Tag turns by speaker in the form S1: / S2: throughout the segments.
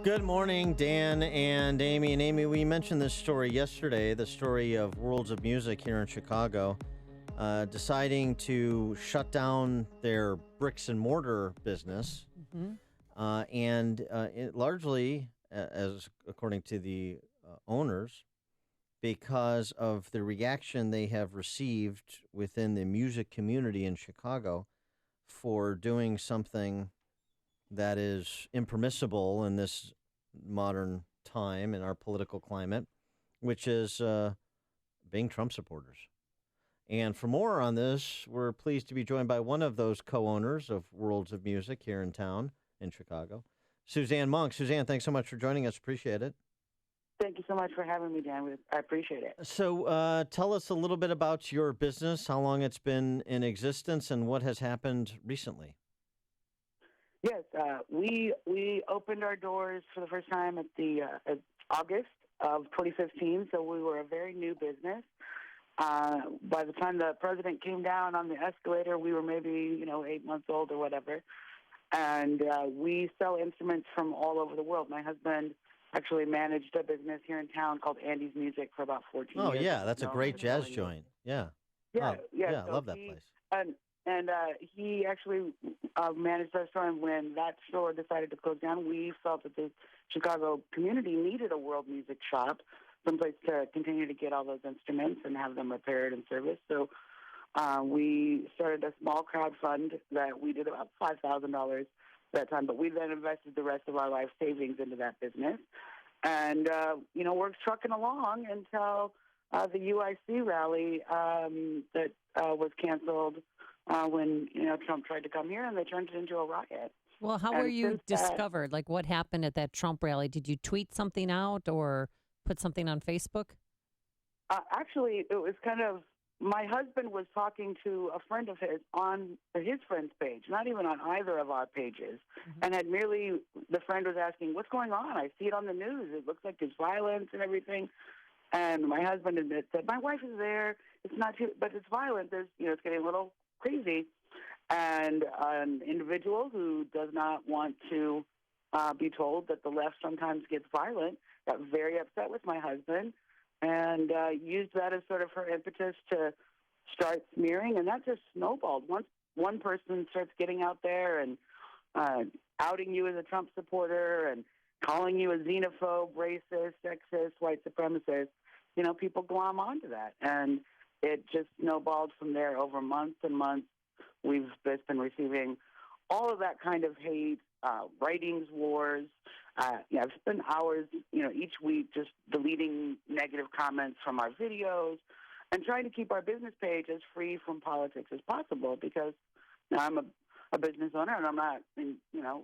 S1: Good morning, Dan and Amy. And Amy, we mentioned this story yesterday, the story of Worlds of Music here in Chicago, deciding to shut down their bricks and mortar business.
S2: Mm-hmm.
S1: It largely, as according to the owners, because of the reaction they have received within the music community in Chicago for doing something that is impermissible in this modern time in our political climate, which is being Trump supporters. And for more on this, we're pleased to be joined by one of those co-owners of Worlds of Music here in town in Chicago, Suzanne Monk. Suzanne, thanks so much for joining us. Appreciate it.
S3: Thank you so much for having me, Dan. I appreciate it.
S1: So tell us a little bit about your business, how long it's been in existence, and what has happened recently.
S3: Yes, we opened our doors for the first time at August of 2015, so we were a very new business. By the time the president came down on the escalator, we were maybe 8 months old or whatever, and we sell instruments from all over the world. My husband actually managed a business here in town called Andy's Music for about 14 years.
S1: Oh, yeah, that's a great jazz joint. Yeah.
S3: Yeah,
S1: yeah,
S3: so
S1: I love that place.
S3: And he actually managed our store, and when that store decided to close down, we felt that the Chicago community needed a world music shop, someplace to continue to get all those instruments and have them repaired and serviced. So we started a small crowd fund that we did about $5,000 that time, but we then invested the rest of our life savings into that business. And, we're trucking along until the UIC rally that was canceled when, Trump tried to come here, and they turned it into a riot.
S2: Well, how were you discovered? Like, what happened at that Trump rally? Did you tweet something out or put something on Facebook?
S3: Actually, it was kind of, my husband was talking to a friend of his on his friend's page, not even on either of our pages, and the friend was asking, what's going on? I see it on the news. It looks like there's violence and everything. And my husband said, my wife is there. It's not too, but it's violent. There's, it's getting a little crazy. And an individual who does not want to be told that the left sometimes gets violent got very upset with my husband and used that as sort of her impetus to start smearing. And that just snowballed. Once one person starts getting out there and outing you as a Trump supporter and calling you a xenophobe, racist, sexist, white supremacist, people glom onto that. And it just snowballed from there over months and months. We've just been receiving all of that kind of hate, writings wars. I've spent hours, each week just deleting negative comments from our videos and trying to keep our business page as free from politics as possible because I'm a business owner and I'm not,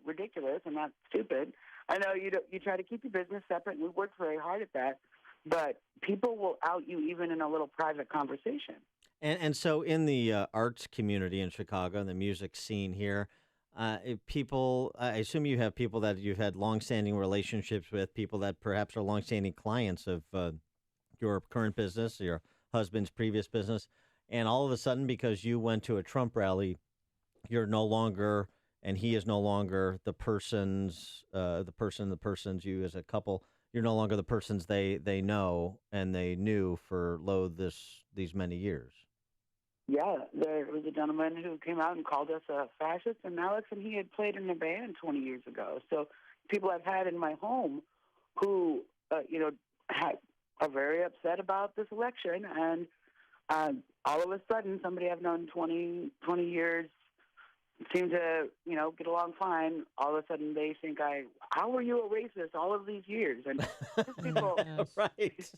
S3: ridiculous. I'm not stupid. I know you try to keep your business separate, and we work very hard at that. But people will out you even in a little private conversation.
S1: And so in the arts community in Chicago, and the music scene here, I assume you have people that you've had longstanding relationships with, people that perhaps are longstanding clients of your current business, your husband's previous business, and all of a sudden, because you went to a Trump rally, you're no longer, and he is no longer the persons you as a couple. You're no longer the persons they know and they knew for these many years.
S3: Yeah, there was a gentleman who came out and called us a fascist and Alex, and he had played in a band 20 years ago. So people I've had in my home who, are very upset about this election, and all of a sudden somebody I've known 20 years seem to, get along fine. All of a sudden they think how were you a racist all of these years? And just people,
S1: right?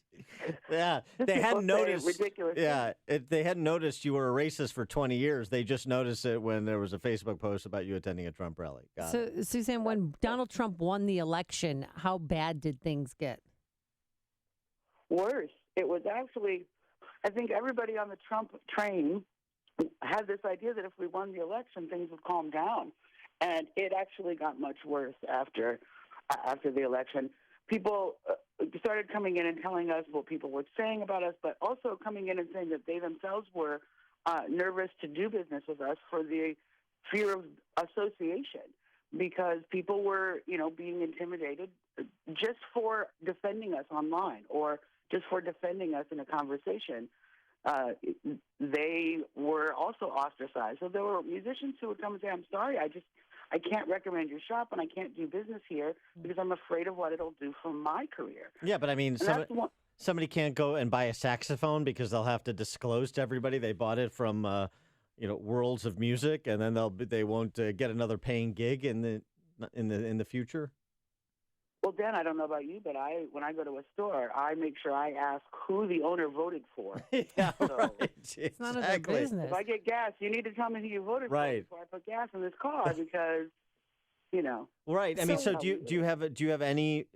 S1: Yeah, they hadn't noticed.
S3: Ridiculous.
S1: Yeah, they hadn't noticed you were a racist for 20 years. They just noticed it when there was a Facebook post about you attending a Trump rally.
S2: Suzanne, when Donald Trump won the election, how bad did things get?
S3: Worse. It was actually, I think everybody on the Trump train had this idea that if we won the election, things would calm down. And it actually got much worse after the election. People started coming in and telling us what people were saying about us, but also coming in and saying that they themselves were nervous to do business with us for the fear of association. because people were, being intimidated just for defending us online or just for defending us in a conversation. They were also ostracized. So there were musicians who would come and say, I'm sorry, I can't recommend your shop and I can't do business here because I'm afraid of what it'll do for my career.
S1: Yeah, but I mean, somebody can't go and buy a saxophone because they'll have to disclose to everybody they bought it from, Worlds of Music, and then they won't get another paying gig in the future.
S3: Well, Dan, I don't know about you, but when I go to a store, I make sure I ask who the owner voted for.
S1: Yeah,
S3: so,
S1: right.
S2: It's none of their business.
S3: If I get gas, you need to tell me who you voted for before I put gas in this car because,
S1: Right. I mean, so do you have any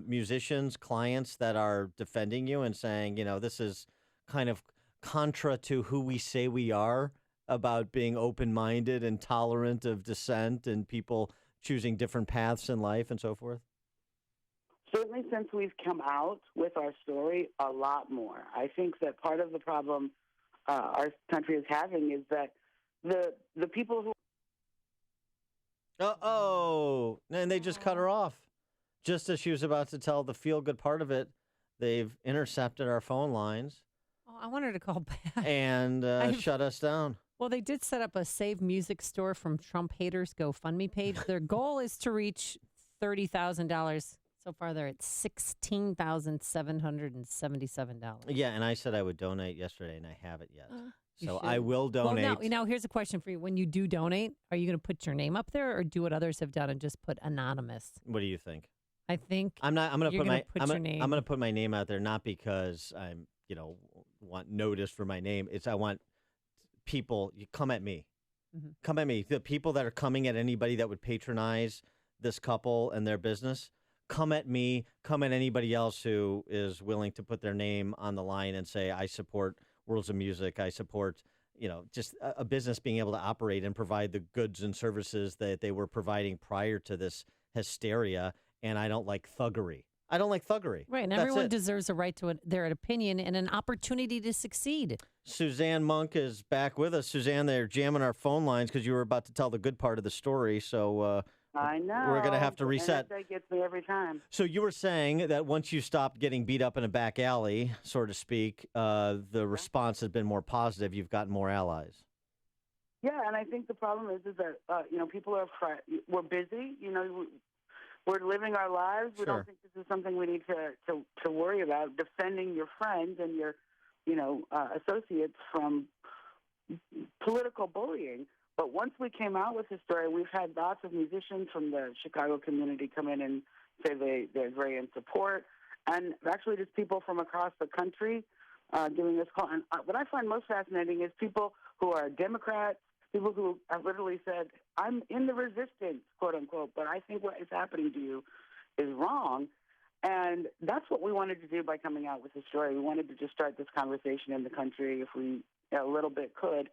S1: musicians, clients that are defending you and saying, this is kind of contra to who we say we are about being open-minded and tolerant of dissent and people choosing different paths in life and so forth?
S3: Certainly since we've come out with our story, a lot more. I think that part of the problem our country is having is that the people who...
S1: Uh-oh. And they just cut her off. Just as she was about to tell the feel-good part of it, they've intercepted our phone lines.
S2: Oh, I wanted to call back.
S1: And shut us down.
S2: Well, they did set up a Save Music Store from Trump Haters GoFundMe page. Their goal is to reach $30,000. So far, they're at $16,777.
S1: Yeah, and I said I would donate yesterday, and I haven't yet. So I will donate.
S2: Well, now here's a question for you. When you do donate, are you going to put your name up there or do what others have done and just put anonymous?
S1: What do you think?
S2: I think
S1: I'm going to
S2: your
S1: name out there, not because I'm, want notice for my name. It's I want people, you come at me. Mm-hmm. Come at me. The people that are coming at anybody that would patronize this couple and their business, come at me, come at anybody else who is willing to put their name on the line and say, I support Worlds of Music. I support, just a business being able to operate and provide the goods and services that they were providing prior to this hysteria. And I don't like thuggery. I don't like thuggery.
S2: Right, and everyone deserves a right to their opinion and an opportunity to succeed.
S1: Suzanne Monk is back with us. Suzanne, they're jamming our phone lines because you were about to tell the good part of the story. So
S3: I know.
S1: We're going to have to reset.
S3: That gets me every time.
S1: So you were saying that once you stopped getting beat up in a back alley, so to speak, the response has been more positive. You've gotten more allies.
S3: Yeah, and I think the problem is that people we're busy. We're living our lives.
S1: Sure.
S3: We don't think this is something we need to worry about. Defending your friends and your associates from political bullying. But once we came out with this story, we've had lots of musicians from the Chicago community come in and say they're very in support, and actually just people from across the country doing this call. And what I find most fascinating is people who are Democrats, people who have literally said, I'm in the resistance, quote unquote, but I think what is happening to you is wrong. And that's what we wanted to do by coming out with the story. We wanted to just start this conversation in the country if we a little bit could.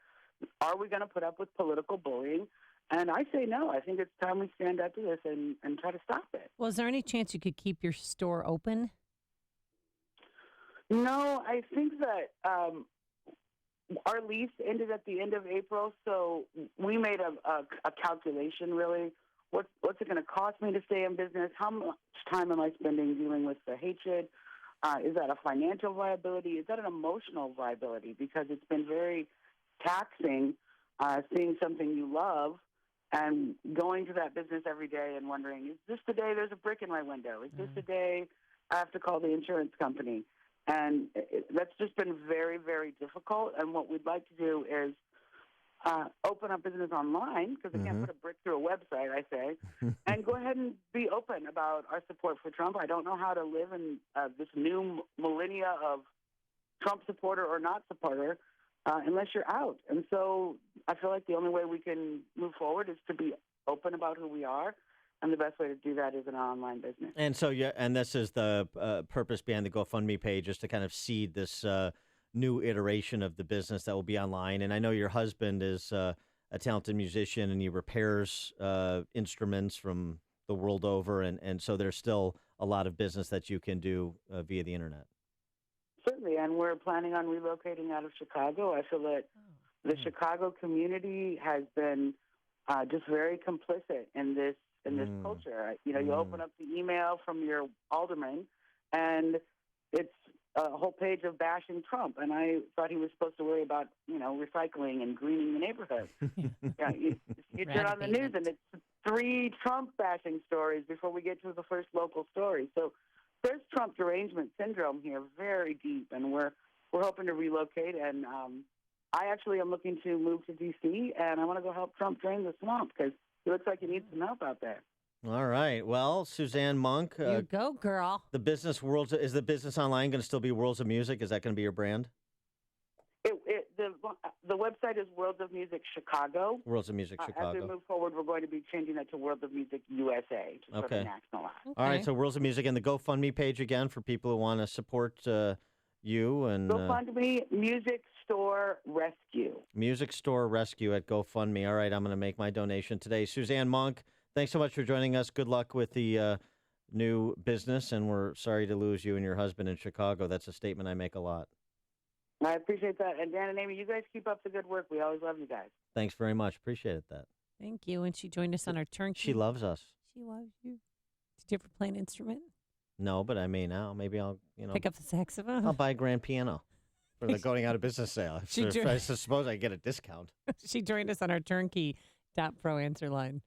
S3: Are we going to put up with political bullying? And I say no. I think it's time we stand up to this and try to stop it.
S2: Well, is there any chance you could keep your store open?
S3: No, I think that our lease ended at the end of April, so we made a calculation, really. What's it going to cost me to stay in business? How much time am I spending dealing with the hatred? Is that a financial viability? Is that an emotional viability? Because it's been very taxing seeing something you love and going to that business every day and wondering, is this the day there's a brick in my window? Is this the day I have to call the insurance company? And that's just been very, very difficult. And what we'd like to do is open up business online, because I can't put a brick through a website, I say, and go ahead and be open about our support for Trump. I don't know how to live in this new millennia of Trump supporter or not supporter unless you're out. And so I feel like the only way we can move forward is to be open about who we are. And the best way to do that is an online business. And
S1: so, and this is the purpose behind the GoFundMe page, is to kind of seed this new iteration of the business that will be online. And I know your husband is a talented musician, and he repairs instruments from the world over. And so there's still a lot of business that you can do via the internet.
S3: Certainly, and we're planning on relocating out of Chicago. I feel that the Chicago community has been just very complicit in this in this culture. You know, you open up the email from your alderman, and it's a whole page of bashing Trump. And I thought he was supposed to worry about, you know, recycling and greening the neighborhood. You turn on the news, and it's 3 Trump bashing stories before we get to the first local story. So there's Trump derangement syndrome here, very deep, and we're hoping to relocate. And I actually am looking to move to D.C., and I want to go help Trump drain the swamp because it looks like he needs some help out there.
S1: All right. Well, Suzanne Monk,
S2: You go, girl.
S1: the business online going to still be Worlds of Music? Is that going to be your brand?
S3: The website is Worlds of Music Chicago.
S1: Worlds of Music Chicago.
S3: As we move forward, we're going to be changing that to Worlds of Music USA to sort of nationalize.
S2: Okay.
S1: All right. So Worlds of Music and the GoFundMe page again for people who want to support you and
S3: GoFundMe Music Store Rescue.
S1: Music Store Rescue at GoFundMe. All right. I'm going to make my donation today. Suzanne Monk, thanks so much for joining us. Good luck with the new business, and we're sorry to lose you and your husband in Chicago. That's a statement I make a lot.
S3: I appreciate that. And Dan and Amy, you guys keep up the good work. We always love you guys.
S1: Thanks very much. Appreciate that.
S2: Thank you. And she joined us on our turnkey.
S1: She loves us.
S2: She loves you. Did you ever play an instrument?
S1: No, but I may now. Maybe I'll,
S2: pick up the saxophone.
S1: I'll buy a grand piano for the going out of business sale. I suppose I get a discount.
S2: She joined us on our turnkey.pro answer line.